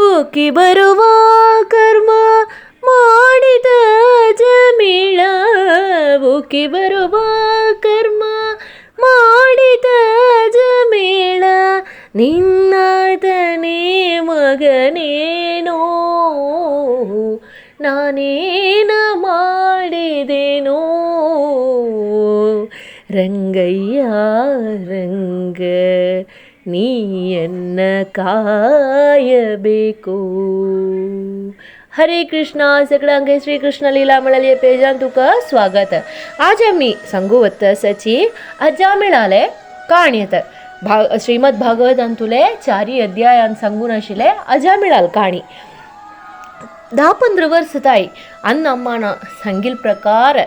ಉಕ್ಕಿ ಬರುವ ಕರ್ಮ ಮಾಡಿದ ಜಮೀಳ ಉಕ್ಕಿ ಬರುವ ಕರ್ಮ ಮಾಡಿದ ಜಮೀಳ ನಿನ್ನಾದನೇ ಮಗನೇನೋ ನಾನೇನ ಮಾಡಿದೆನೋ ರಂಗಯ್ಯ ರಂಗ ನೀಯನ್ನ ಕಾಯಬೇಕು. हरे कृष्णा सगळ्यांक श्री कृष्ण लीला मिळाली पेजान तुका स्वागत. आज आम्ही सांगूवत सची अजामिळाले काणी येतात श्रीमद भागवतान तुले 4 अध्यायान सांगून आशिल्ले अजामिळाल काणी. 10-15 वर्ष ताई अन्न अम्मान सांगिल प्रकार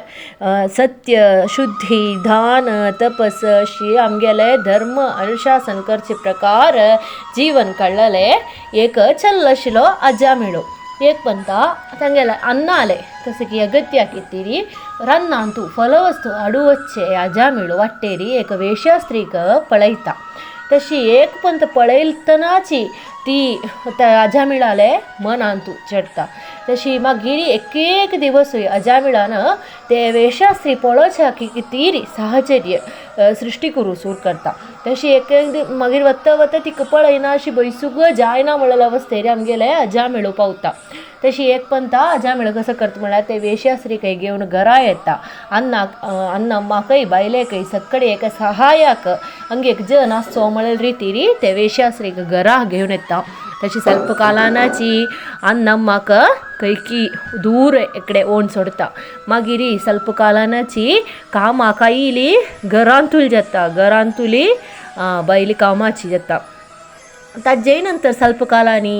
सत्य शुद्धी दान तपस अशी आमगेले धर्म अनुशासन करचे प्रकार जीवन काडलेले एक चल्ल आशिल्लो अजामिळो. एक पंता तांगेला अन्न आले तसे की अगत्य कित्तीरी रन्न अंतू फलवस्तू अडुवच्चे अजामिळो वाटेरी एक वेश्यास्त्रीक पळयता. तशी एक पंत पळयतनाची ती अजामिळाले मन अंतू चढता. तशी मागीर एक दिवस अजामिळान ते वेश्यास्त्री पळोवच्या कितीरी साहचर्य सृष्टी करू सूर करता. तशी एक मागीर वत्ता वत्ता तिका पळयना अशी बैसूग जायना म्हणलेल्या अवस्थेर आमगेले अजामिळो पावता. तशी एक पंता अजामिळो कसं करता म्हळ्यार ते वेश्यास्त्री काही घेवन घरा येता. अन्न अम्माकय बायलेकय सक्कडे एक सहायक हंगे एक जन आसचो म्हणलेल्या रितीरी ते वेश्यास्त्रीक घरा घेवन येता. तशी ಸ್ವಲ್ಪ ಕಾಲಾನಾಚಿ ಅನ್ನಮ್ಮಕ ಕೈಕಿ ದೂರ ಎಕಡೆ ಓಣ್ सोडता. मागीर ಸ್ವಲ್ಪ ಕಾಲಾನಾಚಿ काम काईली घरांतूल जाता घरांतुली बायली कामाची जाता. ताजे नंतर ಸ್ವಲ್ಪ कालांनी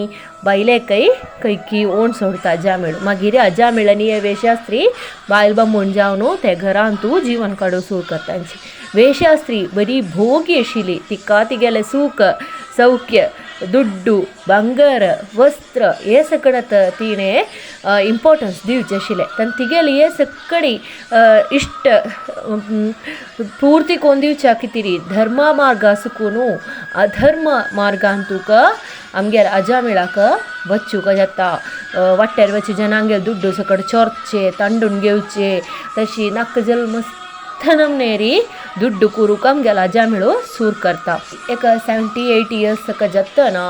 बायलेकय कैकी ओण सोडता अजामिळ. मागीर अजामिळांनी हे वेश्यास्त्री बायल बामूण जावन ते घरांतू जीवन काडूं सूर करतांची. वेश्यास्त्री बरी भोगी आशिल्ली. तिका तिगेले सूख सौख्य दुड्डू बंगार वस्त्र हे सकडत तिणे इंपॉर्टन्स दिवचे आशिल्ले. तांणी तिगेले हे सकडी इश्ट पूर्ती कोण दिवच्या कितेरी धर्म मार्ग सुकून अधर्म मार्गान तुका आमगेर अजामिळाक वचूंक जाता. वाट्यार वची जनांगेर दुड्डू सकड चोरचे तांडून घेवचे तशी नाक जल्म नमनेरी दुड्डू करूक आमगेला अजामिळो सूर करता. एक 78 इयर्स जातना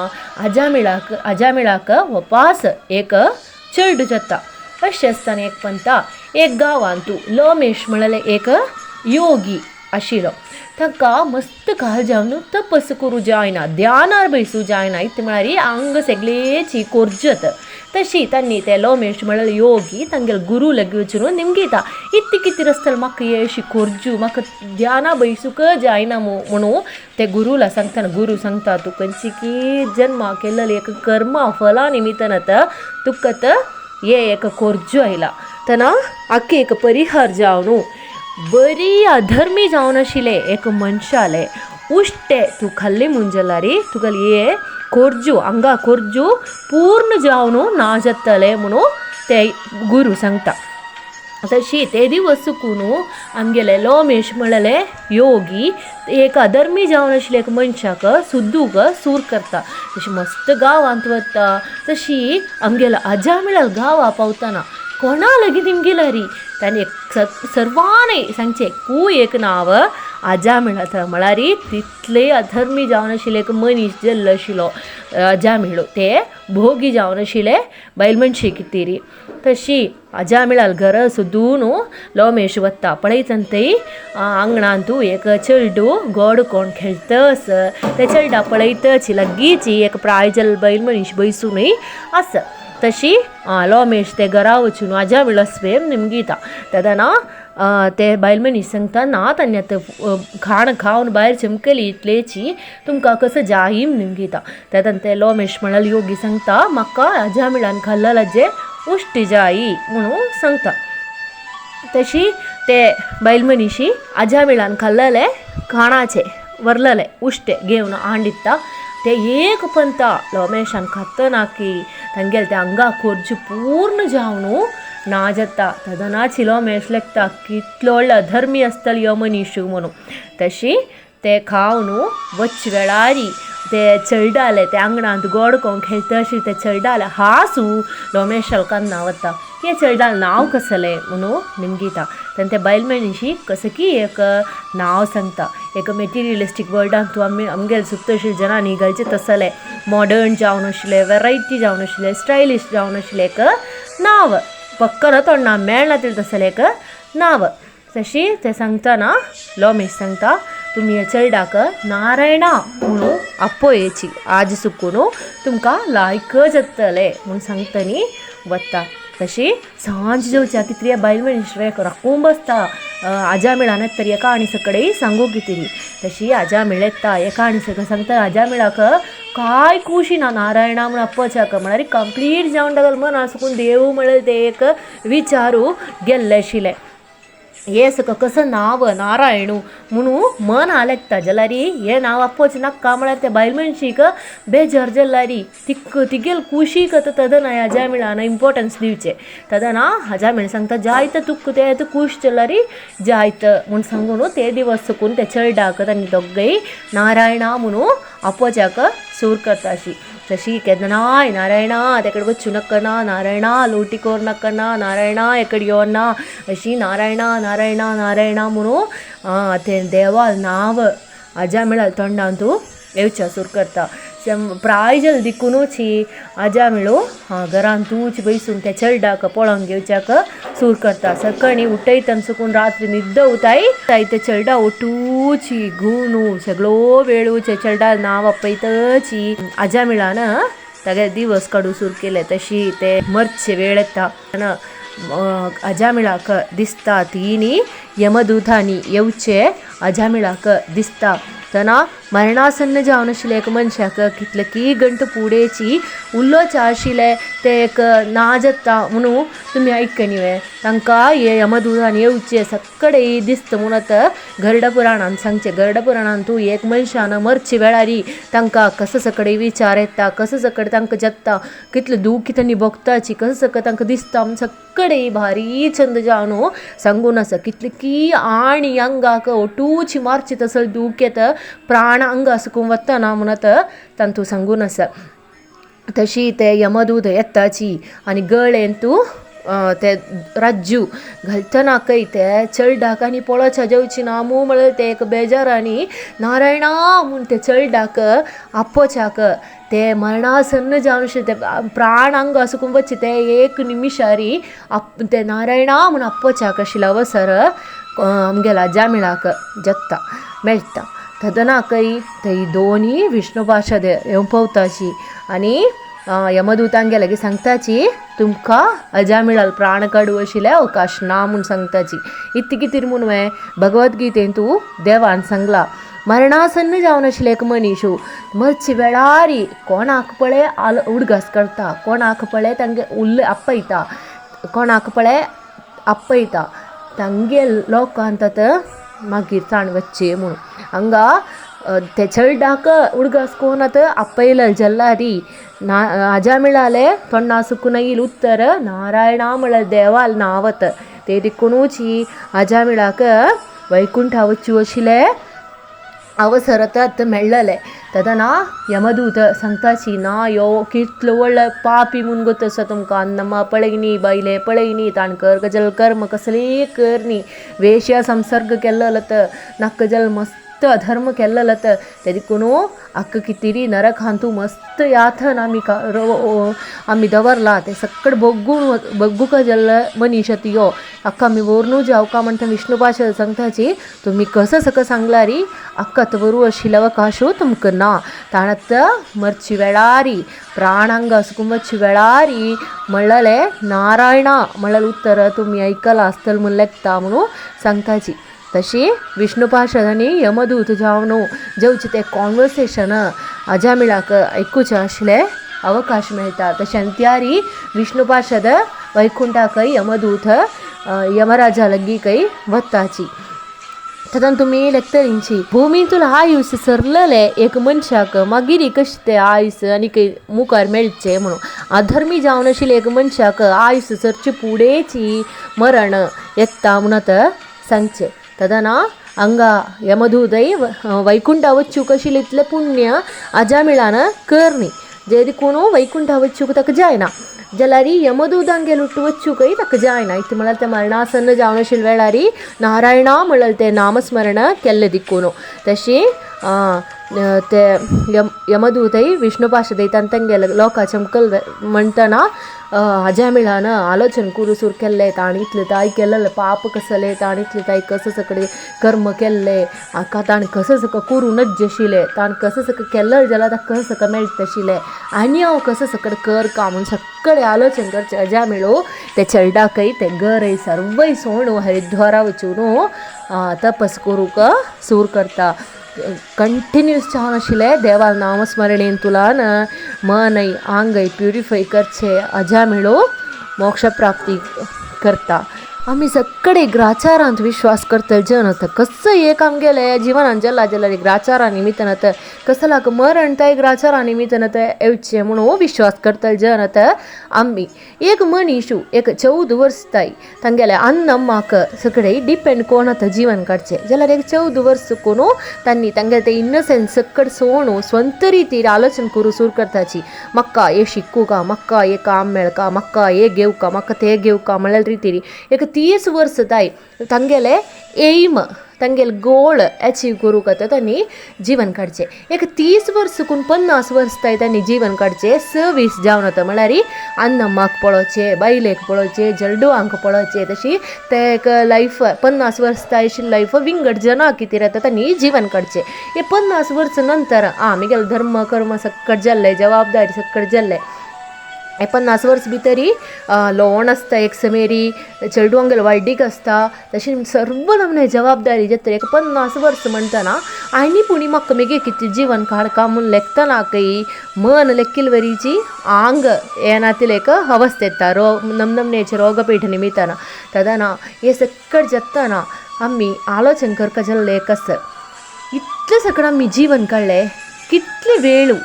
अजामिळाक वपास एक चेडू जाता. अशें आसतना एक पंता एक गांवांतू लोमेश म्हणलेले एक योगी आशिल्लो. ताका मस्त काळ जावन तपस करूं जायना ध्यानार बैसूं जायना इतलें म्हळ्यार आंग सगळेची कोरजत. तशी तांणी ते लोमेश म्हणलेले योगी तांगेले गुरू लगी वचून निमगीता इत्ती कितें आसतलें म्हाका हे अशी कोरजू म्हाका ध्याना बैसूंक जायना म्हणून ते गुरूला सांगता. गुरू सांगता तूं खंयची की जन्मा केल्लेली एक कर्मा फला निमित्तान तुका हे एक कोरजू आयला तेन्ना आख्खे एक परिहार जावन बरी अधर्मी जावन आशिल्ले एक मनशाले उश्टे तूं खाल्ली मुंजलारी तुका हे कोरजू हांगा कोरजू पूर्ण जावन ना जातले म्हणून ते गुरू सांगता. तशी ते दिवस चुकून आमगेले लोमेश म्हणलेले योगी एक अधर्मी जावन आशिल्ले एक मनशाक सुद्दूक सूर करता. तशी मस्त गांवांत वता. तशी आमगेलो अजामिळाल गांवा पावतना कोणा लगीन निमगेला री तांणी सर्वांनी सांगचे एक नांव अजामिळ म्हळ्यार तितले अधर्मी जावन आशिल्ले एक मनीस जल्लो आशिल्लो अजामिळो ते भोगी जावन आशिल्ले बायल मनशी कितेरी. तशी अजामिळाल घर सुद्दून लोमेश वता पळयतना थंय आंगणांतू एक चेडू गोड कोण खेळटस ते चेडा पळयतची लागींची एक प्रायजल बायल मनीस बैसूनय आस. तशी लोमेश ते घरा वचून अजामिळो स्वेम निमगीता. तेदना ते बायल मनीस सांगता ना तांणी आतां खाण खावन भायर चमकली इतलेची तुमकां कसं जाहीम निमगीता. तेदना ते लोमेश म्हणलेले योगी सांगता म्हाका अजामिळान खाल्लेले जे उश्टी जायी म्हणून सांगता. तशी ते बायल मनीशी अजामिळान खाल्लेले खाणाचे व्हरलेले उश्टे घेवन हांडिता. ते एक पंता लोमेशान खातना की तांगेले ते हांगा कोरजू पूर्ण जावन ना जाता. तदनाची लोमेश लेखता कितलो व्हडलो अधर्मी आसतलो ह्यो मनीस म्हणून. तशी ते खावन वच वेळारी ते चलडाले ते आंगणांत गोडकोंक खेळता अशी ते चलडाले हासू लोमेशलकान नावता हे चलडाल नाव कसले म्हणून निमगीता तेन्ना ते बायल मनीशी कसं की एक नाव सांगता एक मेटेरियलिस्टीक वर्ल्डान तूं आमगेले सुद्दां जनांनी घालचे तसले मॉडर्न जावन आशिल्ले वेरायटी जावन आशिल्ले स्टायलिश जावन आशिल्ले एक नाव पक्कन तोंडां मेळना तरी तसले एक नाव तशी ते सांगतना लोमेश सांगता तुम्ही हे चलडाक नारायणा म्हणून आपोयची आज सुकून तुमकां लायक जातले म्हणून सांगतनी वता तशी सांज जेवच्या कितरी बायल मनीस राखून बसता आजा मेळान तरी एका आनी सकडेय सांगू कितेरी तशी आजा मेळेता एका आनी सकड सांगता आजा मेळाक काय खुशी ना नारायणा म्हणून आपोवच्याक म्हळ्यार कंप्लीट जावन लागल मन आसकून देव म्हळ्यार ते एक विचारू गेल्ले आशिल्ले हे सगळं कसं नाव नारायणू म्हणून मन आलेकता जाल्यार हे नाव आपोवचे नाका म्हळ्यार त्या बायल मनशीक बेजार जाल्यारी तिगेल कुशीक तदना हाज्या मेळान इम्पोर्टन्स दिवचे तदना हाज्या मेळ सांगता जायत तुक ते खूश जाल्यार जायत म्हूण सांगून ते दिवस चुकून ते चलडाक तांणी दोगय नारायणा म्हणून आपोवच्याक सूर करता अशी तशी केदनाय नारायणा तेकडे वचूं नाकना नारायणा लोटी कोर नाकना नारायणा एकडे योना अशी नारायणा नारायणा नारायणा म्हणून ते देवाल नाव आजा मेळाल तोंडान तूं येवच्या सूर करता प्रायजल दिकूनूच आजा मेळो घरान तूच बसून त्या चलडाक पळोवंक घेवच्याक सूर करता सकाळी उठयतना चुकून रात्री न्हिद्द उताय ते चलडा ओटूची घुनू सगळो वेळूचे चलडा नाव आपयतची आजा मेळान तागे दिवस काडू सूर केले तशी ते मरचे वेळ येता आजा मेळाक दिसता तिनी यमदूतांनी येवचे आजा मेळाक दिसता तेन्ना मरणासन्न जावन आशिल्ले एक मनशाक कितले की गंट फुडेची उल्लोच आशिल्ले ते एक ना जाता म्हणून तुमी आयकनी तांकां हे यमदूतान येवचे सक्कडे दिसता म्हणून गरुड पुराणान सांगचे गरुड पुराणान तूं एक मनशान मरचे वेळारी तांकां कसो सकडे विचार येता कसो सकड तांकां जगता कितले दूख तांणी भोगताची कसो सकड तांकां दिसता सक्कडे भारी छंद जावन सांगून आसा कितले की आनी अंगाक ओटूची मारची तसले दूख येता प्राण अंग सुकून वतना म्हणत तांतू सांगून आसा तशी ते यमदूत येताची आनी गळेन तूं ते राज्जू घालतनाकय ते चलडाक आनी पळोवच्या जेवची ना मू म्हळ्यार ते एक बेजारांनी नारायणा म्हूण ते चलडाक आपोवच्याक ते मरणासन्न जावन ते प्राण अंग आसकून वच्चे ते एक निमिशारी ते नारायणा म्हूण आपोवच्याक आशिल्लो अवसर आमगेला आजा मेळाक जगता मेळटा तदनाकय थंय दोनी विष्णू पार्षद येवपावताची आनी यमदूतांक गेले की सांगताची तुमकां आजा मेळाल प्राण काडू आशिल्ले अवकाश ना म्हूण सांगताची इतली कितें म्हणून भगवद्गीतेन तूं देवान सांगला मरणासन्न जावन आशिल्ले एक मनीस मरचे वेळारी कोणाक पळय उडगास करता कोणाक पळय तांगे उल्ल आपयता कोणाक पळय आपयता तांगे लोकांत मागीर ताण वच्चे म्हणून हांगा ते चलडाक उडगास कोणात आपयले जल्लारी आजा मेळाले तोंडा सुकून येईल उत्तर नारायणा म्हळ्यार देवाल नावत ते देखूनूच आजा मेळाक वैकुंठा वचूं आशिल्ले अवसरतात मेळ्ळले तदना यमदूत सांगताची ना यो कितलो व्हडलो पापी म्हूण गोत आसा तुमकां अन्नमा पळयनी बायले पळयनी ताण कर गजल कर्म कसले करनी वेश्या संसर्ग केल्लो नाक गजल मस्त अधर्म केल्लो ते देखून आख्ख कितेरी नरक हांतू मस्त याथन आमी दवरला ते सक्कड बग्गूक जाल्ले मनीस यो अक्का आमी व्हरून जावका म्हणटा विष्णू पार्षद सांगताची तुमी कसो सक सांगलारी अक्का व्हरू आशिल्लो अवकाश तुमकां ना ताणत मरची वेळारी प्राणांग आसकून मरची वेळारी म्हणलेले नारायणा म्हणल्यार उत्तर तुमी आयकलां आसतलें म्हूण लेखता म्हणून सांगताची तशी विष्णू पार्षदांनी यमदूत जावन जेवचे ते कॉन्वर्सेशन आजा मेळाक आयकुचें आशिल्ले अवकाश मेळटा तशें त्यारी विष्णू पार्षद वैकुंठाकय यमदूत यमराजा लग्गीकय वताची तदन तुमी लेखतलींची भुमीतून आयुस सरलेले एक मनशाक मागीर कशें तें आयुस आनीक मुखार मेळचें म्हणून अधर्मी जावन आशिल्ले एक मनशाक आयुस सरचे फुडेची मरण येता म्हणत सांगचें तदना हांगा यमदूतय वैकुंठा वचूक आशिल्ले पुण्य अजामिळान करनी जे देखून वैकुंठा वचूक ताका जायना जाल्यार यमदूतांगेर वचूकय ताका जायना इतलें म्हळ्यार तें मरणासन जावन आशिल्ल्या वेळार नारायणा म्हळ्यार तें नामस्मरण केल्लें देखून तशी ते यमदूतय विष्णू पाश दैतान तेंगेले लोकांचे म्हणटना अजामिळान आलोचन करू सुरू केल्लें ताणें इतलें ताय केल्लें पाप कसलें ताणें इतलें ताय कसं सकडे कर्म केल्लें ताणें कसं सक करूनच आशिल्लें ताणें कसं सक केल्लें जाल्यार ताका कसं सक मेळटा आशिल्लें आनी हांव कसं सकड कर का म्हूण सगळें आलोचन करचें अजामिळो ते चेडटाकय ते गरय सर्वय सोण हरिद्वारा वचून तपस करूंक सूर करता कंटिन्यूस जावन आशिल्लें देवा नामस्मरणेन तुलान मनय आंगय प्युरिफाय करचे अजामिळो मोक्ष प्राप्ती करता आमी सगळे ग्राचारांत विश्वास करतले जनत कसं एक आमगेले जिवनान जल्ला जाल्यार ग्राचारा निमित्तान कसलाक मरण त्या ग्राचारा निमित्तान येवचें म्हणून विश्वास करतले जनत आमी एक मनीस एक 14 वर्स ताई तांगेले अण्णम्माक सगळे डिपेंड कोणात जीवन काडचें जाल्यार एक 14 वर्स कोण तांणी तांगेले ते इनसेंस सकड सोण स्ವಂತ ರೀತಿर आलोचन करूं सुरू करताची म्हाका हे शिकूं का म्हाका हे काम मेळका म्हाका हे घेवका म्हाका ते घेवका म्हळ्यार रितीर एक 30 वर्स ताई तांगेले एम तांगेले गोल अचीव करूं खातीर तांणी जीवन काडचें एक 30 वर्स करून 50 वर्स ताई तांणी जीवन काडचें सर्वीस जावन वता म्हळ्यार अण्णम्माक पळोवचें बायलेक पळोवचें जल्डुआंक पळोवचें तशी ते एक लायफ 50 वर्स ताय आशिल्ली लायफ विंगड जना कितें जाता तांणी जीवन काडचें हे 50 वर्स नंतर आमगेले धर्म कर्म सक्कट जाल्ले जबाबदारी सक्कट जाल्ले हे 50 वर्स भितरी लोण आसता एक समेरी चेडवांगेले वायडीक आसता तशी सर्व नमने जबाबदारी जाता एक 50 वर्स म्हणटना आनी पुणी म्हाका मेगे कितें जीवन काडका म्हूण लेखतनाकय मन लेक्किलवरीची आंग येनातील एक अवस्था येता नमनेचे रोगपेठ निमित्तान तदना हे सकट जातना आमी आलोचन करता जाल्लें एक आसा इतलें सकट आमी जीवन काडलें कितले वेळू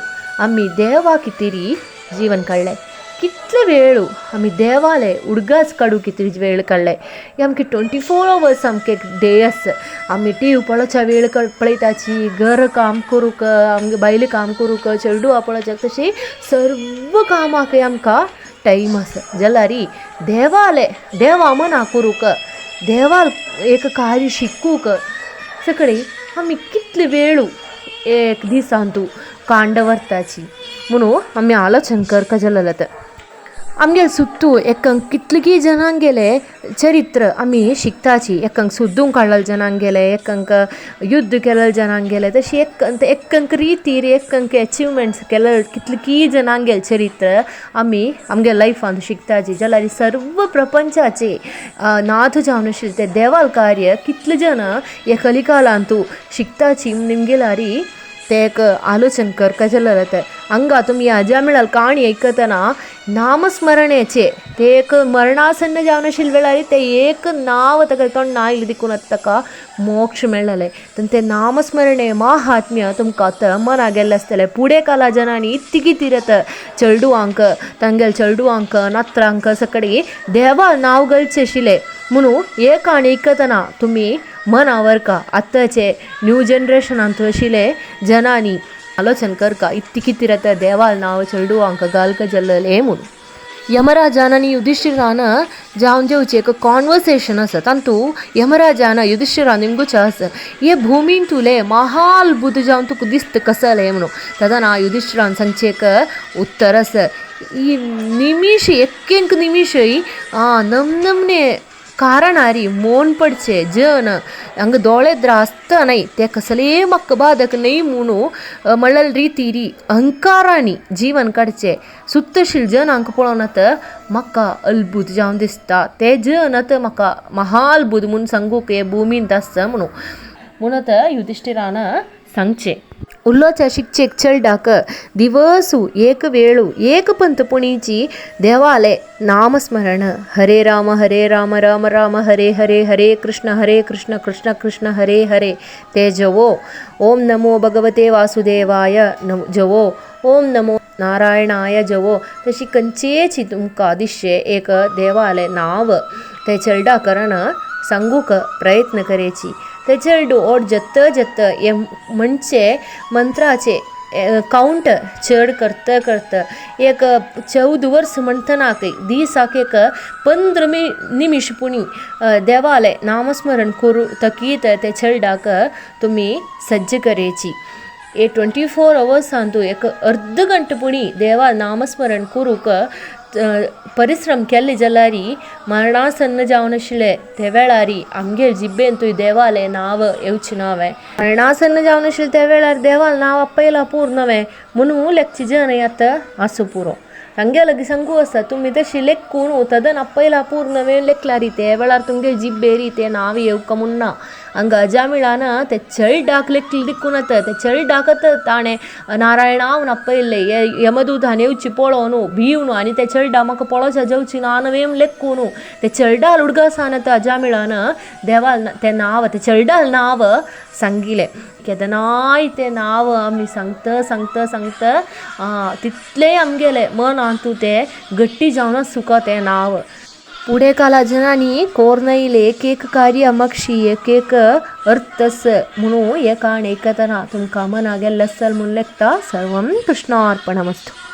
आमी देवा कितेरी जीवन काडलें कितले वेळू आमी देवाले उडगास काडू कितें वेळ काडले हे आमगे 24 hours आमगे डे आसा आमी टीव्ही पळोवच्या वेळ पळयताची घर काम करूंक आमगे बायले काम करूंक चेडू पळोवच्याक तशी सर्व कामाक आमकां टायम आसा जाल्यार देवा मना करूंक देवाल एक कार्य शिकूंक सगळी आमी कितले वेळू एक दिसांतू कांड व्हरताची म्हणून आमी आलोचन करता जाल्यार आमगे सुत्तू एकांक कितलीं जनांगेले चरित्र आमी शिकताची एकांक सुद्दूंक काडलेले जनांगेले एकांक युद्ध केलेले जनांगेले तशी एकांक रितीर एकांक अचिवमेंट्स केले कितलीं जनांगेले चरित्र आमी आमगे लायफांत शिकताची जाल्यार सर्व प्रपंचाचे नाथ जावन आशिल्ले ते देवाल कार्य कितले जन हे कलिकालांतू शिकताची निमगेलारी ते एक आलोचन करता जाल्यार हांगा तुमी अजामिळाल काणी आयकतना नामस्मरणेचे ते एक मरणासन्न जावन आशिल्ले वेळार ते एक नांव ताका तोंड आयलें देखून ताका मोक्ष मेळ्ळें ते नामस्मरणे महात्म्य तुमकां आतां मना गेल्लें आसतलें फुडें काला जनांनी इतली कितें चेडुवांक तांगेले चेडुवांक नात्रांक सकडी देवा नांव घालचें आशिल्लें म्हणून हे काणी आयकतना तुमी मना व्हरका आतांचे न्यू जनरेशनांत आशिल्ले जनांनी आलोचन करका इतली कितें जाता देवाल नांव चेडुवांक घालक जाल्लें म्हणून यमराजान आनी युधिष्ठिरान जावन जेवचें एक कॉन्वर्सेशन आसा तातूंत यमराजान युधिष्ठिरान निमगुचा आसा हे भुमीन तुले महाअद्भुत जावन तुका दिसता कसलें म्हणून तदना युधिष्ठिरान सांगचें एक उत्तर आसा निमिश एक निमिशय नमने कारणारी मोन पडचे जन हांगा दोळे द्रासता न्हय ते कसले म्हाका बाधक न्हय म्हणून म्हळ्यार रितीरी अहंकारांनी जीवन काडचें सुत्तशील जनांक पळोवन आतां म्हाका अद्भुत जावन दिसता ते जन आतां म्हाका महाअद्भुत म्हूण सांगूक हे भुमींत आसता म्हणून आतां युधिष्ठिरान सांगचें उल्लोच्या शिक्षेक चेडटाक दिवसू एक वेळू एक पंतपुणीची देवाले नामस्मरण हरे राम राम राम हरे हरे हरे कृष्ण कृष्ण कृष्ण हरे हरे ते जवो ओम नमो भगवते वासुदेवाय जवो ओम नमो नारायणाय जवो तशी खंयचेची तुमकां दिसचे एक देवाले नाव ते चेडटाकरान सांगूक प्रयत्न करेची ते चेडू ओड जत्त जत्त हे म्हणचे मंत्राचे काउंट चड करता करता एक 14 वर्स म्हणटनाक दिसाक एक 15 निमिष पुणी देवाले नामस्मरण करू तकीत ते चेडाक तुम्ही सज्ज करेची. ये 24 hours तूं एक अर्ध गंट पुणी देवा नामस्मरण करूक परिश्रम केले जाल्यारी मरणासन्न जावन आशिल्ले ते वेळारी आमगेर जिब्बेन तुवें देवालें नांव येवचें नवें. मरणासन्न जावन आशिल्ले त्या वेळार देवाल नांव आपयलां पूर नवें म्हणून लेखची जन आतां आसूं पुरो. हंगे लगी संगू आसा तुमी तशी लेखून तदन आपयलां पूर नवें लेखलारी ते वेळार तुमगे जिब्बेरी ते नांव येवका मुन्ना. ಹಂಗ ಅಜಾಮಿಳಾನ ते ಚಳ್ಡಾಕ್ ಲೆಕ್ಕಲಿ ದಿಕ್ಕುನತ್ತ ते ಚಳ್ಡಾಕತ್ತ ತಾಣೆ नारायणावन आपयल्ले यमदूतान येवची पळोवन भिवन आनी ते चळडा म्हाका पळोवच्या जेवची नानवेम लेखून ते चळडाल उडगासानत अजामिळान देवाल ते नांव ते चळडाल नांव सांगिले. केदनाय ते नांव आमी सांगता सांगता सांगता तितले आमगेले मन आंतू ते गट्टी जावन सुका ते नांव. पुढे काला जनानी कोर्नईल एक एक कार्य मक्षी एक एक अर्थस म्हणून हे काण एकतना तुमकां मना गेल्ले सल म्हूण लेखता. सर्वं कृष्णार्पणमस्तु.